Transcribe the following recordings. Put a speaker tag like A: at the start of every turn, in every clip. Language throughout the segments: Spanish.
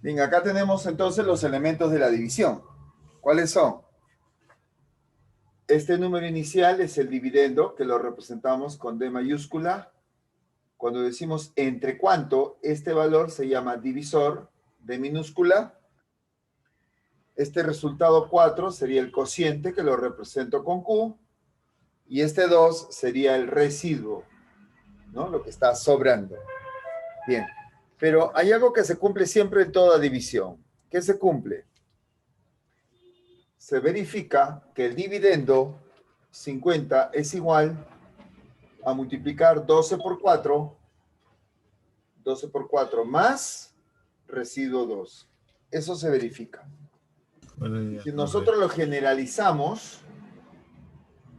A: Bien, acá tenemos entonces los elementos de la división. ¿Cuáles son? Este número inicial es el dividendo, que lo representamos con D mayúscula. Cuando decimos entre cuánto, este valor se llama divisor, D minúscula. Este resultado 4 sería el cociente, que lo represento con Q. Y este 2 sería el residuo, ¿no? Lo que está sobrando. Bien, pero hay algo que se cumple siempre en toda división. ¿Qué se cumple? Se verifica que el dividendo 50 es igual a multiplicar 12 por 4 más residuo 2. Eso se verifica. Si nosotros lo generalizamos,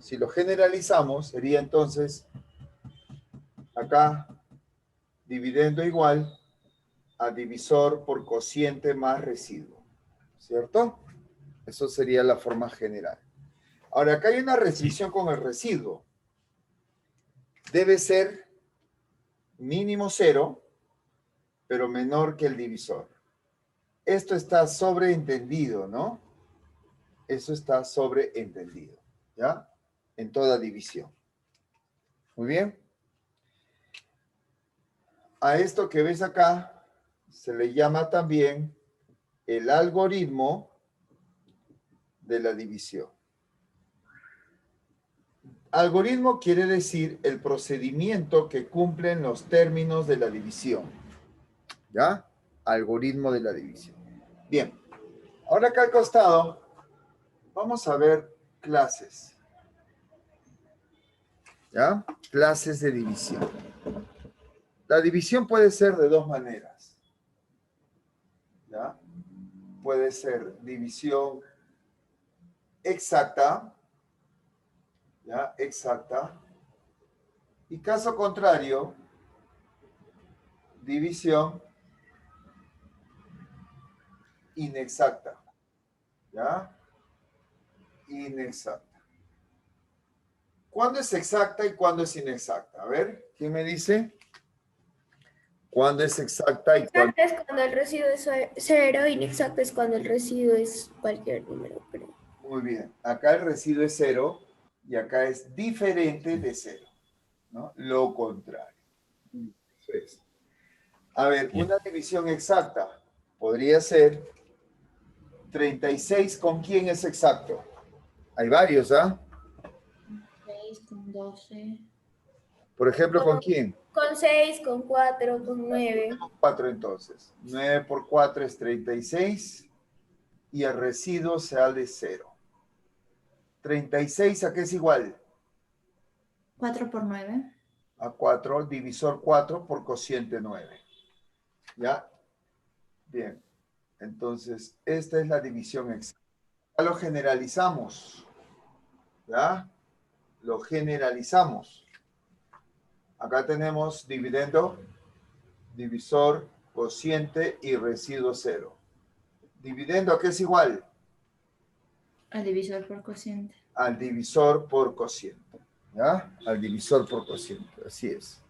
A: sería entonces acá dividendo igual a divisor por cociente más residuo, ¿cierto? Eso sería la forma general. Ahora, acá hay una restricción con el residuo. Debe ser mínimo 0, pero menor que el divisor. Esto está sobreentendido, ¿no? Eso está sobreentendido, ¿ya? En toda división. Muy bien. A esto que ves acá se le llama también el algoritmo de la división. Algoritmo quiere decir el procedimiento que cumplen los términos de la división. ¿Ya? Algoritmo de la división. Bien. Ahora acá al costado vamos a ver clases. ¿Ya? Clases de división. La división puede ser de dos maneras. ¿Ya? Puede ser división exacta, ¿ya? Exacta. Y caso contrario, división inexacta, ¿ya? Inexacta. ¿Cuándo es exacta y cuándo es inexacta? A ver, ¿quién me dice? ¿Cuándo es exacta y cuándo?
B: Exacta es cuando el residuo es 0, inexacta es cuando el residuo es cualquier número, creo.
A: Muy bien. Acá el residuo es 0 y acá es diferente de 0, ¿no? Lo contrario. Eso es. A ver, una división exacta podría ser 36. ¿Con quién es exacto? Hay varios, ¿ah?
B: 6 con 12.
A: Por ejemplo, ¿con quién?
B: Con 6, con 4, con 9.
A: 4 entonces. 9 por 4 es 36 y el residuo sea de 0. 36, ¿a qué es igual?
B: 4 por 9.
A: A 4, divisor 4 por cociente 9. ¿Ya? Bien. Entonces, esta es la división exacta. Ya lo generalizamos. ¿Ya? Lo generalizamos. Acá tenemos dividendo, divisor, cociente y residuo 0. Dividendo, ¿a qué es igual?
B: Al divisor por cociente.
A: Al divisor por cociente. ¿Ya? Al divisor por cociente. Así es.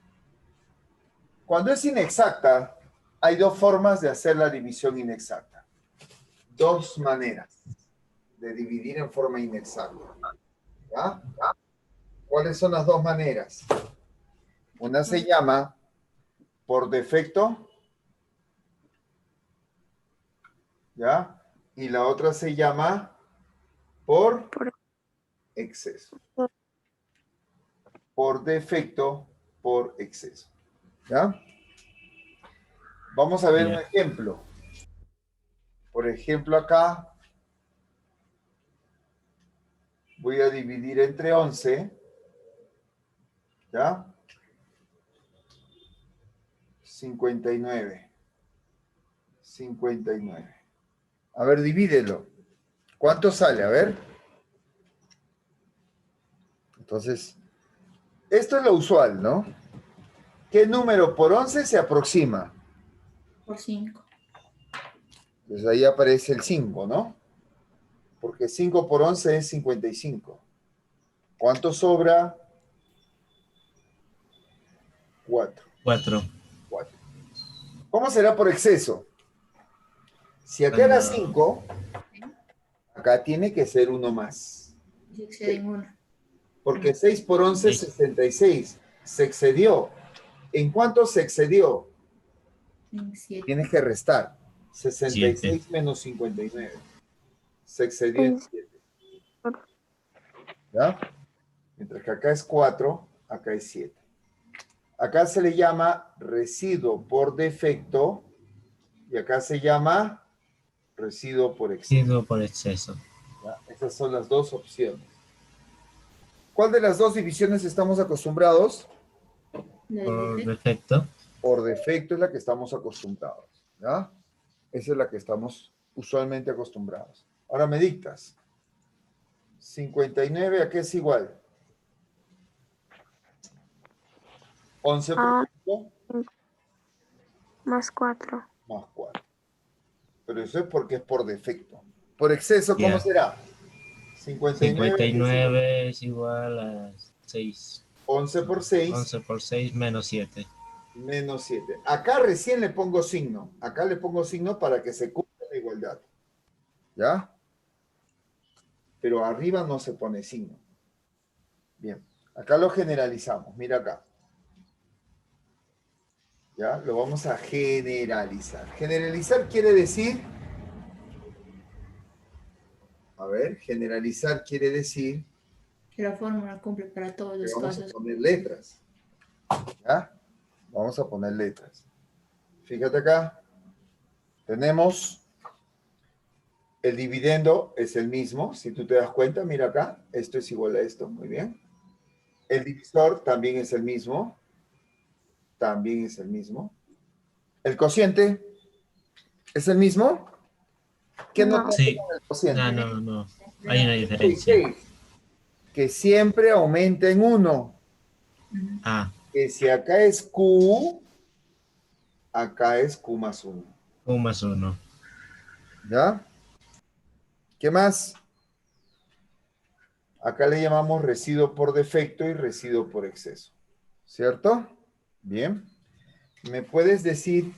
A: Cuando es inexacta, hay dos formas de hacer la división inexacta. Dos maneras de dividir en forma inexacta. ¿Ya? ¿Cuáles son las dos maneras? Una se llama por defecto, ¿ya? Y la otra se llama por exceso. Por defecto, por exceso. ¿Ya? Vamos a ver un ejemplo. Por ejemplo, acá voy a dividir entre 11. ¿Ya? 59. 59. A ver, divídelo. ¿Cuánto sale? A ver. Entonces, esto es lo usual, ¿no? ¿Qué número por 11 se aproxima?
B: Por 5.
A: Pues ahí aparece el 5, ¿no? Porque 5 por 11 es 55. ¿Cuánto sobra? 4.
C: 4.
A: 4. ¿Cómo será por exceso? Si acá era 5, acá tiene que ser 1 más.
C: Se excede en 1.
A: Porque 6 por 11 es 66. Se excedió. ¿En cuánto se excedió?
C: En 7.
A: Tienes que restar. 66
D: 7.
A: menos 59. Se excedió en 7. ¿Ya? Mientras que acá es 4, acá es 7. Acá se le llama residuo por defecto y acá se llama residuo por exceso.
D: Residuo por exceso.
A: ¿Ya? Esas son las dos opciones. ¿Cuál de las dos divisiones estamos acostumbrados?
D: Por defecto.
A: Por defecto es la que estamos acostumbrados. ¿Ya? Esa es la que estamos usualmente acostumbrados. Ahora me dictas. 59, ¿a qué es igual? 11 por 5
E: Más 4.
A: más 4. Pero eso es porque es por defecto. Por exceso, ¿cómo
D: Ya.
A: será? 59
D: 59 es igual a 6.
A: 11 por 6
D: 11 por 6 menos 7.
A: menos 7. Acá recién le pongo signo. Acá le pongo signo para que se cumpla la igualdad. ¿Ya? Pero arriba no se pone signo. Bien. Acá lo generalizamos. Mira acá. ¿Ya? Lo vamos a generalizar. Generalizar quiere decir... A ver, generalizar quiere decir
C: Que la fórmula cumple para todos
A: que
C: los
A: vamos a
C: casos.
A: poner letras. ¿Ya? Vamos a poner letras. Fíjate acá. Tenemos el dividendo es el mismo. Si tú te das cuenta, mira acá. Esto es igual a esto. Muy bien. El divisor también es el mismo. También es el mismo. El cociente es el mismo. ¿Qué
E: No.
A: nota
D: Sí.
A: tiene el cociente?
D: No. Hay una diferencia.
A: Que siempre aumenta en 1.
D: Ah,
A: Que si acá es Q, acá es Q más 1.
D: 1 más 1.
A: ¿Ya? ¿Qué más? Acá le llamamos residuo por defecto y residuo por exceso. ¿Cierto? Bien. ¿Me puedes decir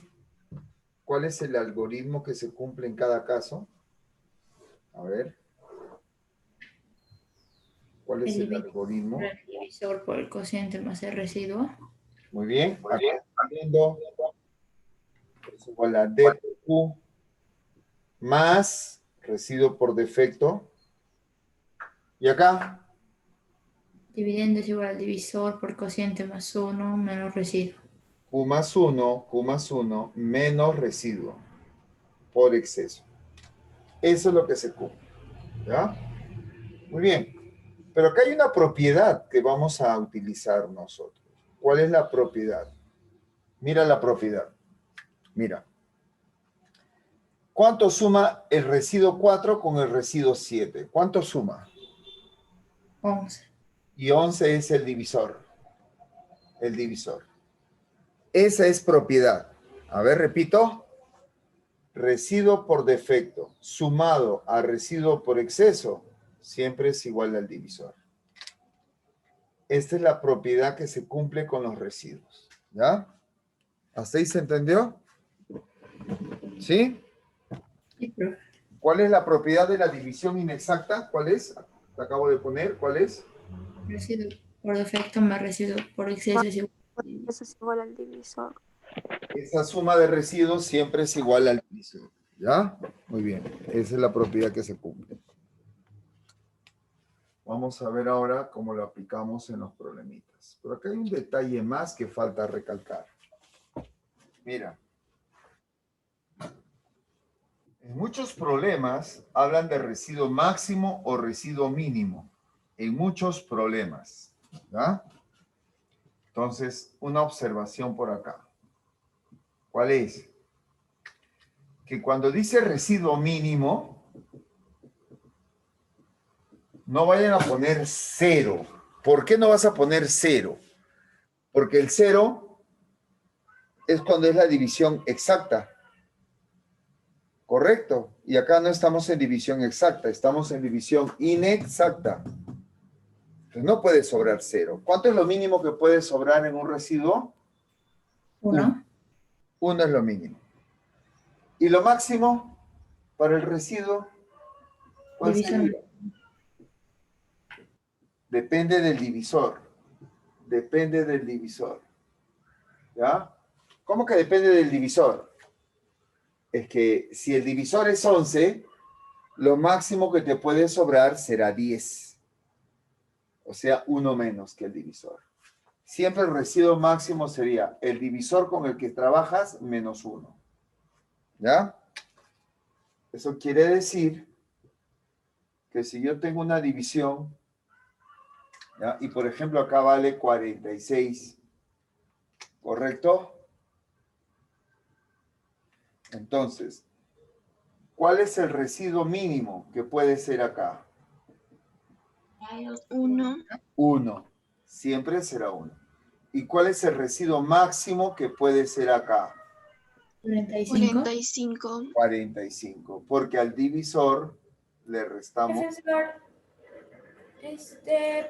A: cuál es el algoritmo que se cumple en cada caso? A ver. ¿Cuál es el algoritmo?
C: El divisor por el cociente más el residuo.
A: Muy bien. Acá estamos viendo es igual a D por Q más residuo por defecto. ¿Y acá?
C: Dividendo es igual al divisor por cociente más 1 menos residuo.
A: Q más 1 menos residuo por exceso. Eso es lo que se cumple. ¿Ya? Muy bien. Pero acá hay una propiedad que vamos a utilizar nosotros. ¿Cuál es la propiedad? Mira la propiedad. Mira. ¿Cuánto suma el residuo 4 con el residuo 7? ¿Cuánto suma?
C: 11.
A: Y 11 es el divisor. El divisor. Esa es propiedad. A ver, repito. Residuo por defecto sumado a residuo por exceso siempre es igual al divisor. Esta es la propiedad que se cumple con los residuos. ¿Ya? ¿Hasta ahí se entendió? ¿Sí?
C: Sí, profe.
A: ¿Cuál es la propiedad de la división inexacta? ¿Cuál es? Te acabo de poner. ¿Cuál es?
C: Residuo por defecto más residuo por exceso es igual.
E: Eso es igual al divisor.
A: Esa suma de residuos siempre es igual al divisor. ¿Ya? Muy bien. Esa es la propiedad que se cumple. Vamos a ver ahora cómo lo aplicamos en los problemitas. Pero acá hay un detalle más que falta recalcar. Mira. En muchos problemas hablan de residuo máximo o residuo mínimo. En muchos problemas. ¿Ya? Entonces, una observación por acá. ¿Cuál es? Que cuando dice residuo mínimo, no vayan a poner 0. ¿Por qué no vas a poner 0? Porque el 0 es cuando es la división exacta. ¿Correcto? Y acá no estamos en división exacta, estamos en división inexacta. Entonces no puede sobrar 0. ¿Cuánto es lo mínimo que puede sobrar en un residuo?
C: 1.
A: 1 es lo mínimo. ¿Y lo máximo? Para el residuo, ¿cuál
C: Divisor.
A: sería? Depende del divisor. Depende del divisor. ¿Ya? ¿Cómo que depende del divisor? Es que si el divisor es 11, lo máximo que te puede sobrar será 10. O sea, 1 menos que el divisor. Siempre el residuo máximo sería el divisor con el que trabajas menos 1. ¿Ya? Eso quiere decir que si yo tengo una división, ¿ya? Y por ejemplo acá vale 46, ¿correcto? Entonces, ¿cuál es el residuo mínimo que puede ser acá?
E: 1.
A: 1. Siempre será 1. ¿Y cuál es el residuo máximo que puede ser acá?
C: 45.
E: 45.
A: 45. Porque al divisor le restamos.
B: Profesor,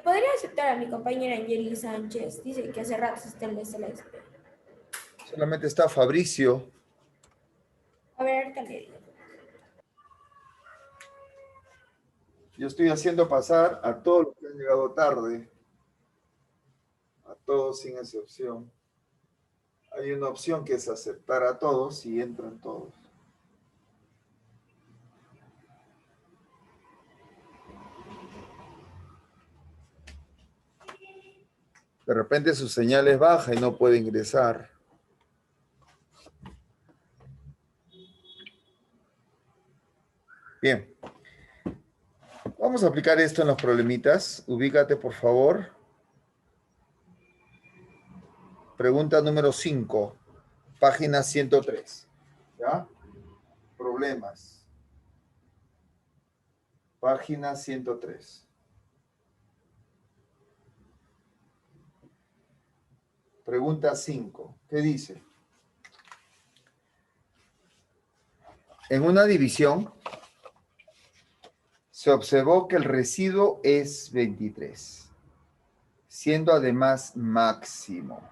B: ¿podría aceptar a mi compañera Angeli Sánchez? Dice que hace rato está en la sala de espera.
A: Solamente está Fabricio.
B: A ver, ahorita le digo.
A: Yo estoy haciendo pasar a todos los que han llegado tarde. A todos sin excepción. Hay una opción que es aceptar a todos y entran todos. De repente su señal es baja y no puede ingresar. Bien. Vamos a aplicar esto en los problemitas. Ubícate, por favor. Pregunta número 5, página 103. ¿Ya? Problemas. Página 103. Pregunta 5. ¿Qué dice? En una división se observó que el residuo es 23, siendo además máximo.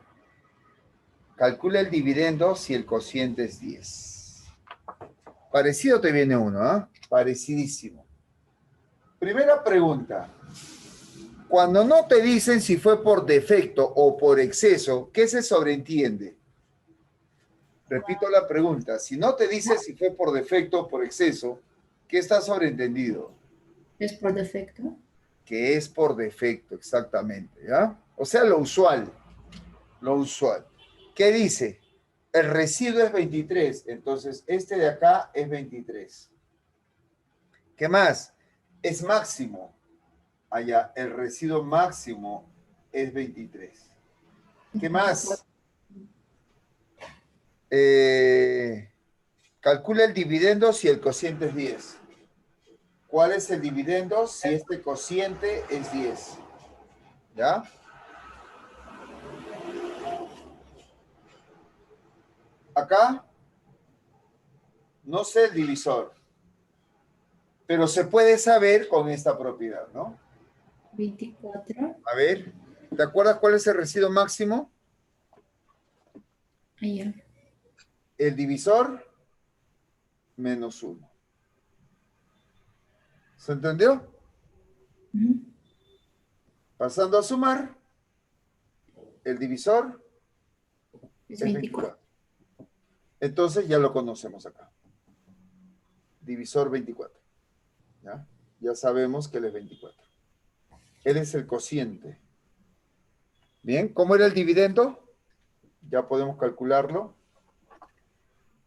A: Calcula el dividendo si el cociente es 10. Parecido te viene uno, ¿ah? Parecidísimo. Primera pregunta. Cuando no te dicen si fue por defecto o por exceso, ¿qué se sobreentiende? Repito la pregunta. Si no te dice si fue por defecto o por exceso, ¿qué está sobreentendido?
C: Es por defecto.
A: Que es por defecto, exactamente, ¿ya? O sea, lo usual. Lo usual. ¿Qué dice? El residuo es 23, entonces este de acá es 23. ¿Qué más? Es máximo. Allá, el residuo máximo es 23. ¿Qué más? Calcula el dividendo si el cociente es 10. ¿Cuál es el dividendo si este cociente es 10? ¿Ya? Acá no sé el divisor, pero se puede saber con esta propiedad, ¿no?
C: 24.
A: A ver, ¿te acuerdas cuál es el residuo máximo?
C: Allá.
A: El divisor menos 1. ¿Se entendió? Pasando a sumar, el divisor
C: Es
A: es
C: 24.
A: 24. Entonces ya lo conocemos acá. Divisor 24. ¿Ya? Ya sabemos que él es 24. Él es el cociente. Bien, ¿cómo era el dividendo? Ya podemos calcularlo.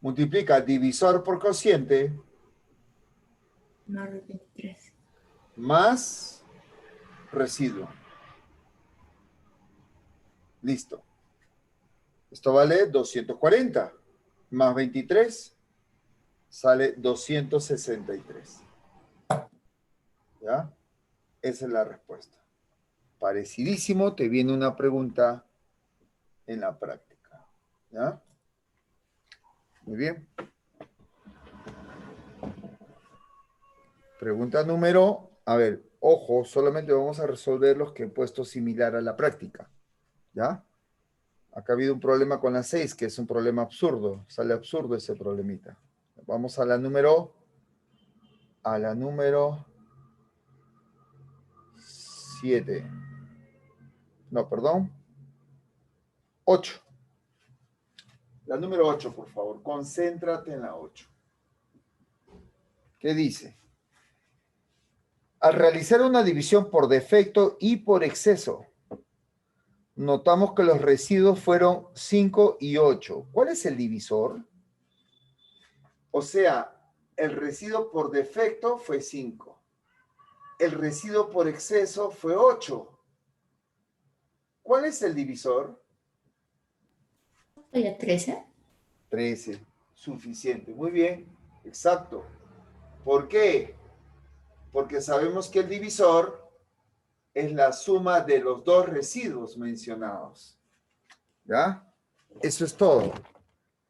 A: Multiplica divisor por cociente
C: Más 23.
A: más residuo. Listo. Esto vale 240. Más 23 sale 263. ¿Ya? Esa es la respuesta. Parecidísimo, te viene una pregunta en la práctica. ¿Ya? Muy bien. Pregunta número, a ver, ojo, solamente vamos a resolver los que he puesto similar a la práctica. ¿Ya? Acá ha habido un problema con la 6, que es un problema absurdo. Sale absurdo ese problemita. Vamos a la número a la número 7. No, perdón. 8. La número 8, por favor. Concéntrate en la 8. ¿Qué dice? Al realizar una división por defecto y por exceso, notamos que los residuos fueron 5 y 8. ¿Cuál es el divisor? O sea, el residuo por defecto fue 5. El residuo por exceso fue 8. ¿Cuál es el divisor?
C: Estoy a 13.
A: 13. Suficiente. Muy bien. Exacto. ¿Por qué? Porque sabemos que el divisor es la suma de los dos residuos mencionados. ¿Ya? Eso es todo.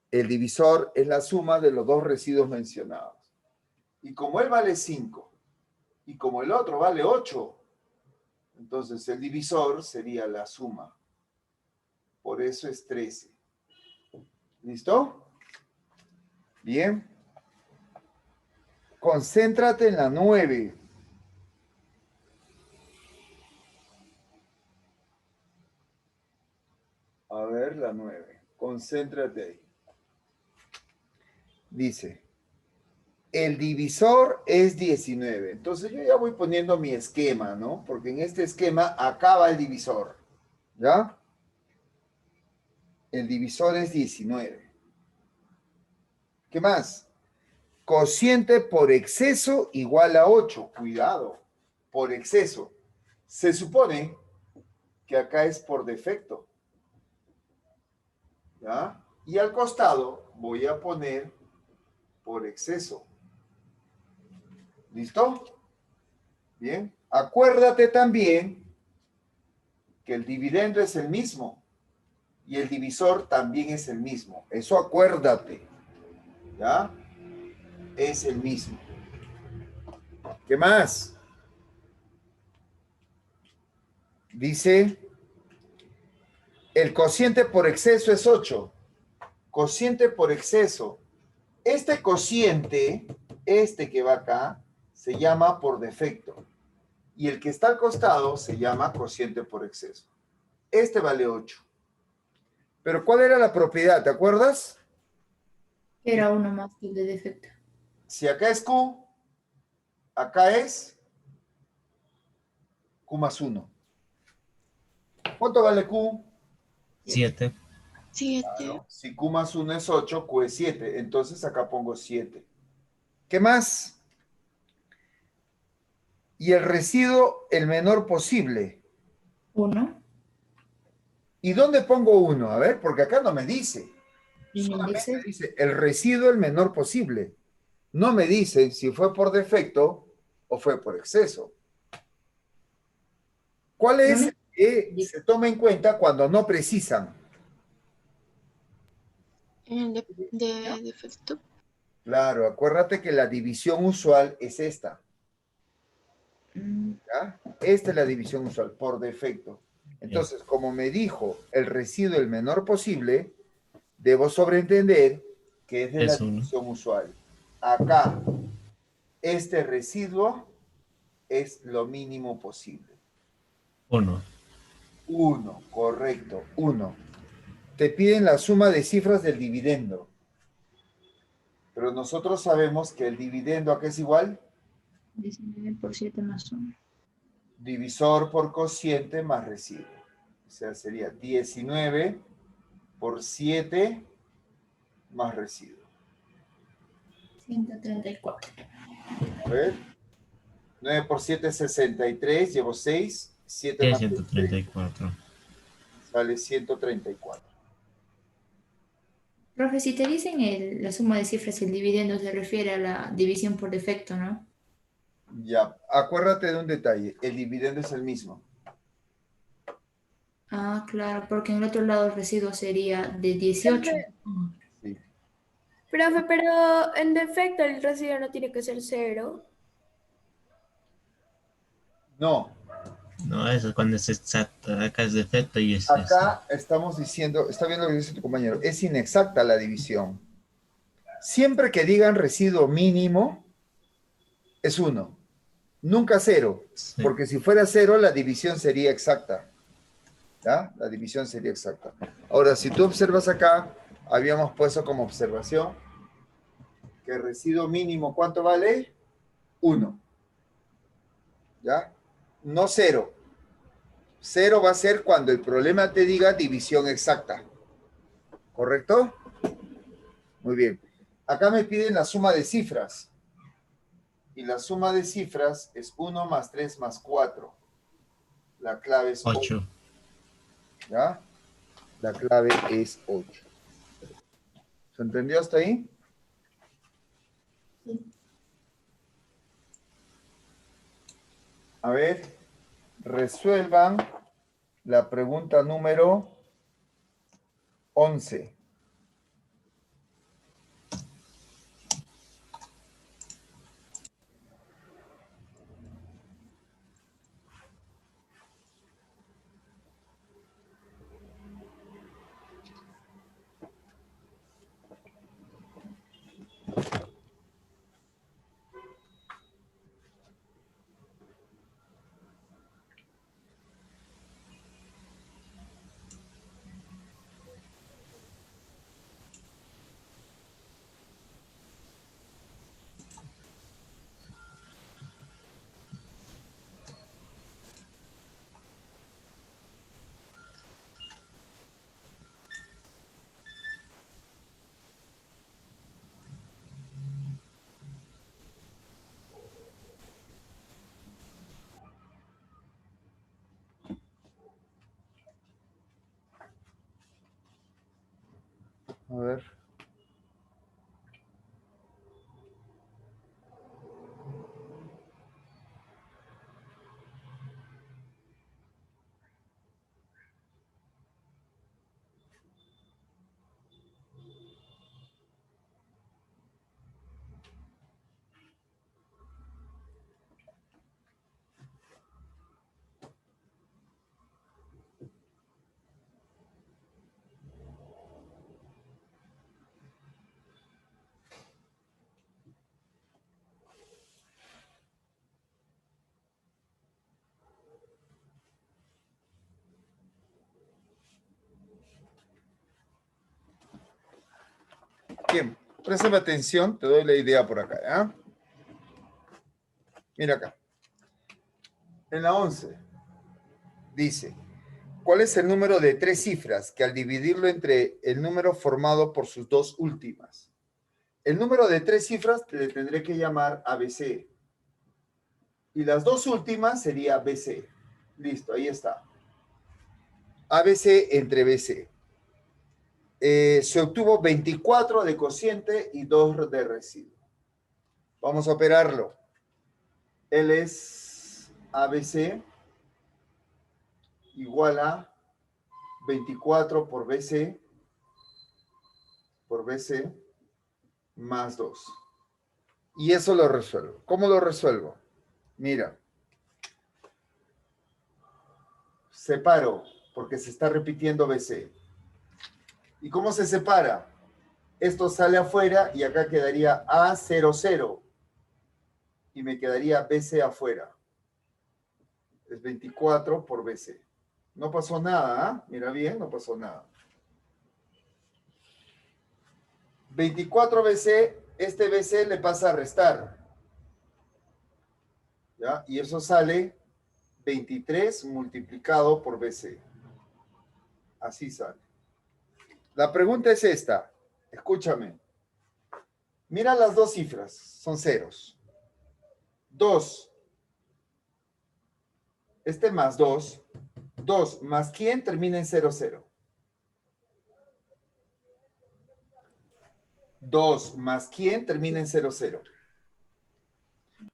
A: El divisor es la suma de los dos residuos mencionados. Y como él vale 5 y como el otro vale 8, entonces el divisor sería la suma. Por eso es 13. ¿Listo? Bien. Concéntrate en la 9. A ver, la 9. Concéntrate ahí. Dice, el divisor es 19. Entonces yo ya voy poniendo mi esquema, ¿no? Porque en este esquema acaba el divisor. ¿Ya? El divisor es 19. ¿Qué más? Cociente por exceso igual a 8. Cuidado, por exceso. Se supone que acá es por defecto. ¿Ya? Y al costado voy a poner por exceso. ¿Listo? Bien. Acuérdate también que el dividendo es el mismo y el divisor también es el mismo. Eso acuérdate. ¿Ya? Es el mismo. ¿Qué más? Dice, el cociente por exceso es 8. Cociente por exceso. Este cociente, este que va acá, se llama por defecto. Y el que está al costado se llama cociente por exceso. Este vale 8. Pero ¿cuál era la propiedad? ¿Te acuerdas?
C: Era uno más que el de defecto.
A: Si acá es Q, acá es Q más 1. ¿Cuánto vale Q?
D: 7.
E: 7.
A: Claro. Si Q más 1 es 8, Q es 7. Entonces acá pongo 7. ¿Qué más? Y el residuo el menor posible.
C: 1.
A: ¿Y dónde pongo 1? A ver, porque acá no me dice.
C: Y me
A: Solamente
C: dice,
A: dice el residuo el menor posible. No me dice si fue por defecto o fue por exceso. ¿Cuál es el que se toma en cuenta cuando no precisan?
E: De defecto.
A: Claro, acuérdate que la división usual es esta.
C: mm,
A: ¿Ya? Esta es la división usual, por defecto. Entonces, como me dijo el residuo el menor posible, debo sobreentender que es de la
D: Es 1.
A: división usual. Acá, este residuo es lo mínimo posible.
D: 1.
A: 1, correcto, 1. Te piden la suma de cifras del dividendo. Pero nosotros sabemos que el dividendo acá es igual
C: 19 por 7 más 1.
A: divisor por cociente más residuo. O sea, sería 19 por 7 más residuo.
C: 134.
A: A ver. 9 por 7 es 63, llevo 6, 7 más 3,
D: 134.
A: sale 134.
C: Profe, si te dicen la suma de cifras y el dividendo se refiere a la división por defecto, ¿no?
A: Ya, acuérdate de un detalle, el dividendo es el mismo.
C: Ah, claro, porque en el otro lado el residuo sería de 18.
A: Sí.
B: Profe, pero en defecto el residuo no tiene que ser 0.
A: No,
D: No, eso es cuando es exacto. Acá es defecto y es
A: acá estamos diciendo, está viendo lo que dice tu compañero, es inexacta la división. Siempre que digan residuo mínimo, es 1. Nunca 0,
D: Sí.
A: porque si fuera 0, la división sería exacta. ¿Ya? La división sería exacta. Ahora, si tú observas acá, habíamos puesto como observación que el residuo mínimo, ¿cuánto vale? 1. ¿Ya? No 0. 0 va a ser cuando el problema te diga división exacta. ¿Correcto? Muy bien. Acá me piden la suma de cifras. Y la suma de cifras es 1 más 3 más 4. La clave es 8.
D: 8.
A: ¿Ya? La clave es 8. ¿Se entendió hasta ahí? A ver, resuelvan la pregunta número 11. A ver. Bien, préstame atención, te doy la idea por acá, ¿ya? Mira acá. En la 11 dice, ¿cuál es el número de 3 cifras que al dividirlo entre el número formado por sus dos últimas? El número de 3 cifras le tendré que llamar ABC. Y las dos últimas sería BC. Listo, ahí está. ABC entre BC. Se obtuvo 24 de cociente y 2 de residuo. Vamos a operarlo. Él es ABC igual a 24 por BC más 2. Y eso lo resuelvo. ¿Cómo lo resuelvo? Mira. Separo, porque se está repitiendo BC. ¿Y cómo se separa? Esto sale afuera y acá quedaría A00. Y me quedaría BC afuera. Es 24 por BC. No pasó nada, ¿ah? Mira bien, no pasó nada. 24 BC, este BC le pasa a restar. ¿Ya? Y eso sale 23 multiplicado por BC. Así sale. La pregunta es esta. Escúchame. Mira las dos cifras. Son ceros. 2. Este más 2. 2 más quién termina en 0, 0. 2 más quién termina en 0, 0.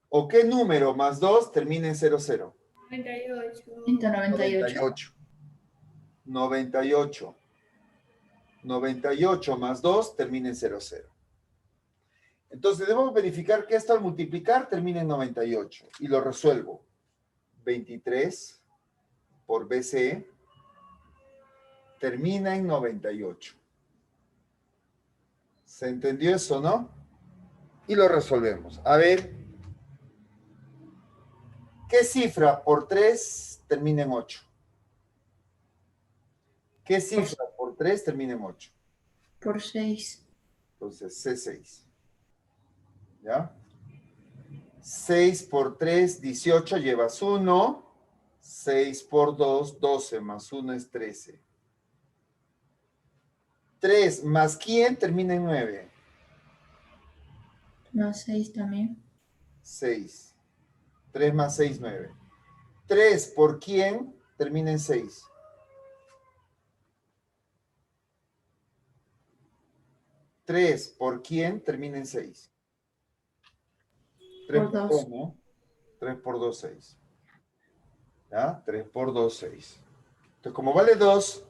A: ¿O qué número más 2 termina en 0, 0?
B: 98.
C: 198.
A: 98. 98 más 2 termina en 0, 0. Entonces debo verificar que esto al multiplicar termina en 98. Y lo resuelvo. 23 por BC termina en 98. ¿Se entendió eso, no? Y lo resolvemos. A ver, ¿Qué cifra por 3 termina en 8? ¿Qué cifra por 3 termina en 8?
C: Por 6.
A: Entonces, C6. ¿Ya? 6 por 3, 18, llevas 1. 6 por 2, 12, más 1 es 13. 3 más quién termina en 9.
C: Más 6 también.
A: 6. 3 más 6, 9. 3 por quién termina en 6. 3 por quién termina en 6. 3
C: Por
A: por
C: 2.
A: 2, ¿no? 3 por 2, 6. ¿Ya? 3 por 2, 6. Entonces, como vale 2,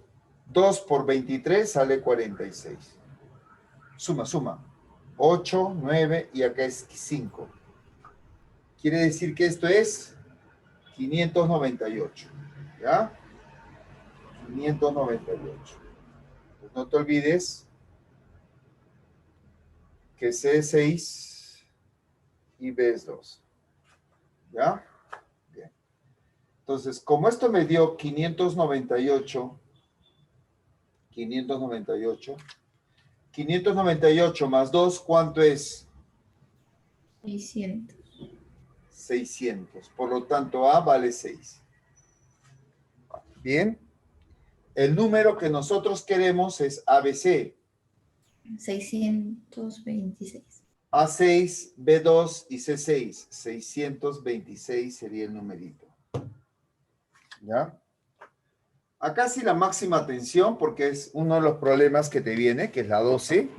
A: 2 por 23 sale 46. Suma, suma. 8, 9 y acá es 5. Quiere decir que esto es 598. ¿Ya? 598. Pues no te olvides que C es 6 y B es 2. ¿Ya? Bien. Entonces, como esto me dio 598 más 2, ¿cuánto es?
C: 600.
A: 600. Por lo tanto, A vale 6. Bien. El número que nosotros queremos es ABC.
C: 626.
A: A6, B2 y C6. 626 sería el numerito. ¿Ya? Acá sí la máxima tensión, porque es uno de los problemas que te viene, que es la 12.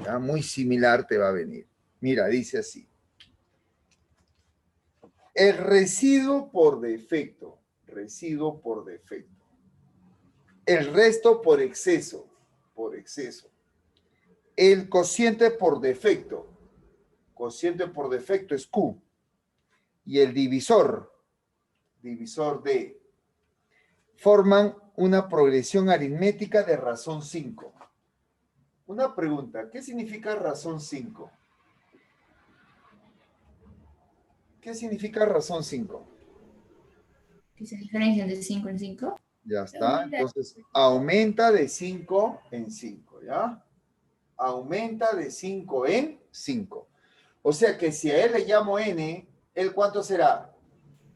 A: ¿Ya? Muy similar te va a venir. Mira, dice así. El residuo por defecto. Residuo por defecto. El resto por exceso. Por exceso. El cociente por defecto. Cociente por defecto es Q. Y el divisor D, forman una progresión aritmética de razón 5. Una pregunta, ¿qué significa razón 5? ¿Qué significa razón 5?
C: ¿Qué se diferencian de 5 en 5?
A: Ya está, entonces aumenta de 5 en 5, ¿ya? Aumenta de 5 en 5. O sea que si a él le llamo n, ¿él cuánto será?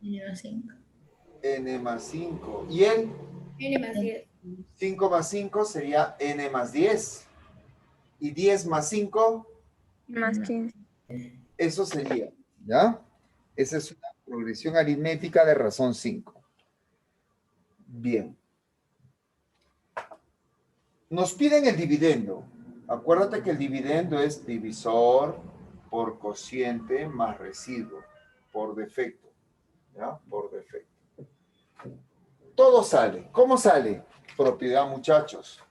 C: N más 5.
A: N más 5. ¿Y él?
B: N más 10.
A: 5 más 5 sería n más 10. ¿Y 10 más 5?
E: Más 15.
A: Eso sería, ¿ya? Esa es una progresión aritmética de razón 5. Bien. Nos piden el dividendo. Acuérdate que el dividendo es divisor por cociente más residuo, por defecto, ¿ya? Por defecto. Todo sale. ¿Cómo sale? Propiedad, muchachos.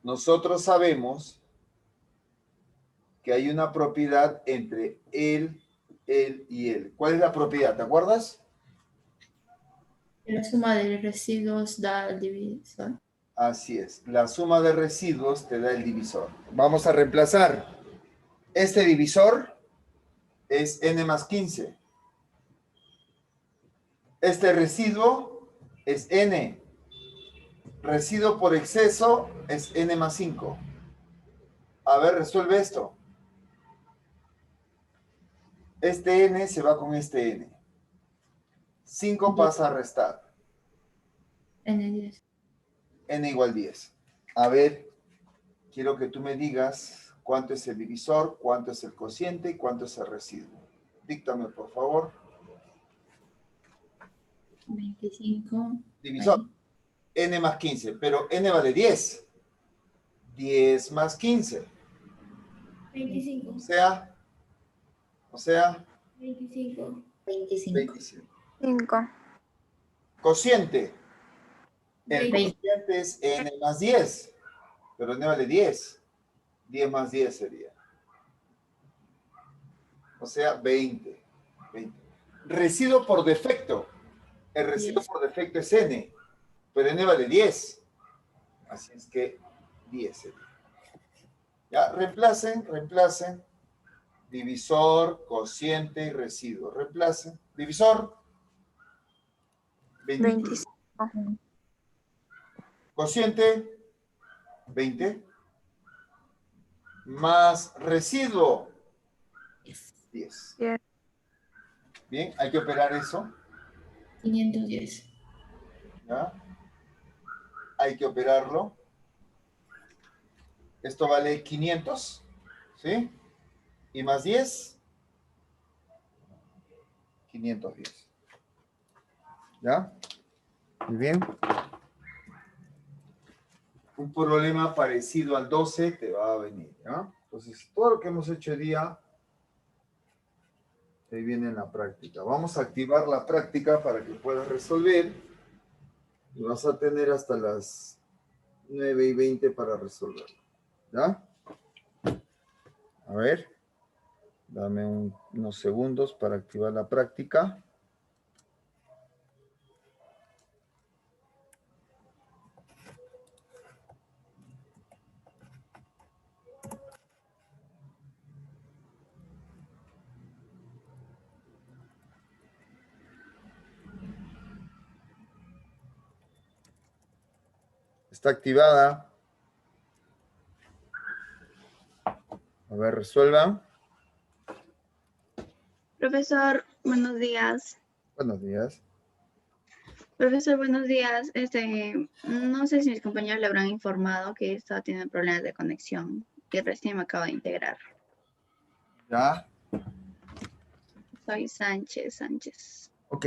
A: Nosotros sabemos que hay una propiedad entre él y él. ¿Cuál es la propiedad? ¿Te acuerdas?
C: La suma de residuos da el divisor.
A: Así es. La suma de residuos te da el divisor. Vamos a reemplazar. Este divisor es n más 15. Este residuo es n. Residuo por exceso es n más 5. A ver, resuelve esto. Este n se va con este n. 5 pasa a restar.
C: N10.
A: N igual 10. A ver, quiero que tú me digas cuánto es el divisor, cuánto es el cociente y cuánto es el residuo. Díctame, por favor.
C: 25.
A: Divisor.
C: Ahí.
A: N más 15, pero n vale 10. 10 más 15.
B: 25.
A: O sea,
B: 25.
A: 25.
E: 5.
A: Cociente. El
B: 20.
A: cociente es n más 10, pero n vale 10. 10 más 10 sería. O sea, 20. 20. Residuo por defecto. El residuo
C: 10.
A: por defecto es n, pero n vale 10. Así es que 10 sería. Ya, reemplacen. Divisor, cociente y residuo. Reemplacen. Divisor,
E: 25.
A: Cociente, 20. Más residuo, 10.
E: 10.
A: Bien, hay que operar eso.
C: 510.
A: ¿Ya? Hay que operarlo. Esto vale 500. ¿Sí? Y más 10, 510. ¿Ya? Muy bien. Un problema parecido al 12 te va a venir, ¿ya? Entonces, todo lo que hemos hecho hoy día te viene en la práctica. Vamos a activar la práctica para que puedas resolver. Y vas a tener hasta las 9:20 para resolverlo. ¿Ya? A ver. Dame unos segundos para activar la práctica. Está activada. A ver, resuelvan.
F: Profesor, buenos días.
A: Buenos días.
F: Profesor, buenos días. No sé si mis compañeros le habrán informado que estaba teniendo problemas de conexión y recién me acabo de integrar.
A: ¿Ya?
F: Soy Sánchez.
A: Ok.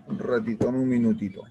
A: Un ratito, un minutito.